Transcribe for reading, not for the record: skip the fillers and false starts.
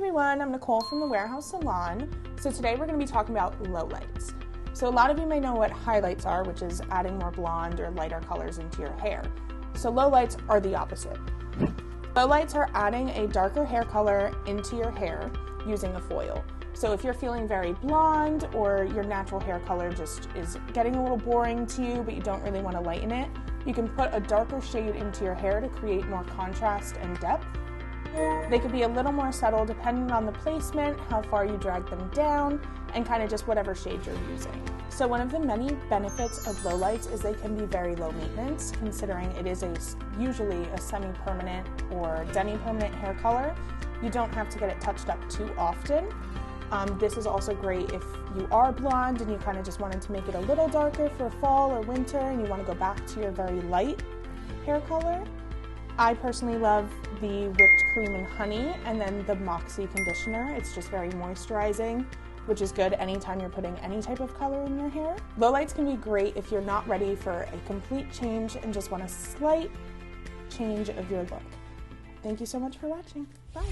everyone, I'm Nicole from the Warehouse Salon. So today we're going to be talking about lowlights. So a lot of you may know what highlights are, which is adding more blonde or lighter colors into your hair. So lowlights are the opposite. Lowlights are adding a darker hair color into your hair using a foil. So if you're feeling very blonde or your natural hair color just is getting a little boring to you, but you don't really want to lighten it, you can put a darker shade into your hair to create more contrast and depth. They could be a little more subtle depending on the placement, how far you drag them down, and kind of just whatever shade you're using. So one of the many benefits of lowlights is they can be very low maintenance, considering it is usually a semi-permanent or demi-permanent hair color. You don't have to get it touched up too often. This is also great if you are blonde and you kind of just wanted to make it a little darker for fall or winter and you want to go back to your very light hair color. I personally love the Whipped Cream and Honey and then the Moxie conditioner. It's just very moisturizing, which is good anytime you're putting any type of color in your hair. Lowlights can be great if you're not ready for a complete change and just want a slight change of your look. Thank you so much for watching. Bye.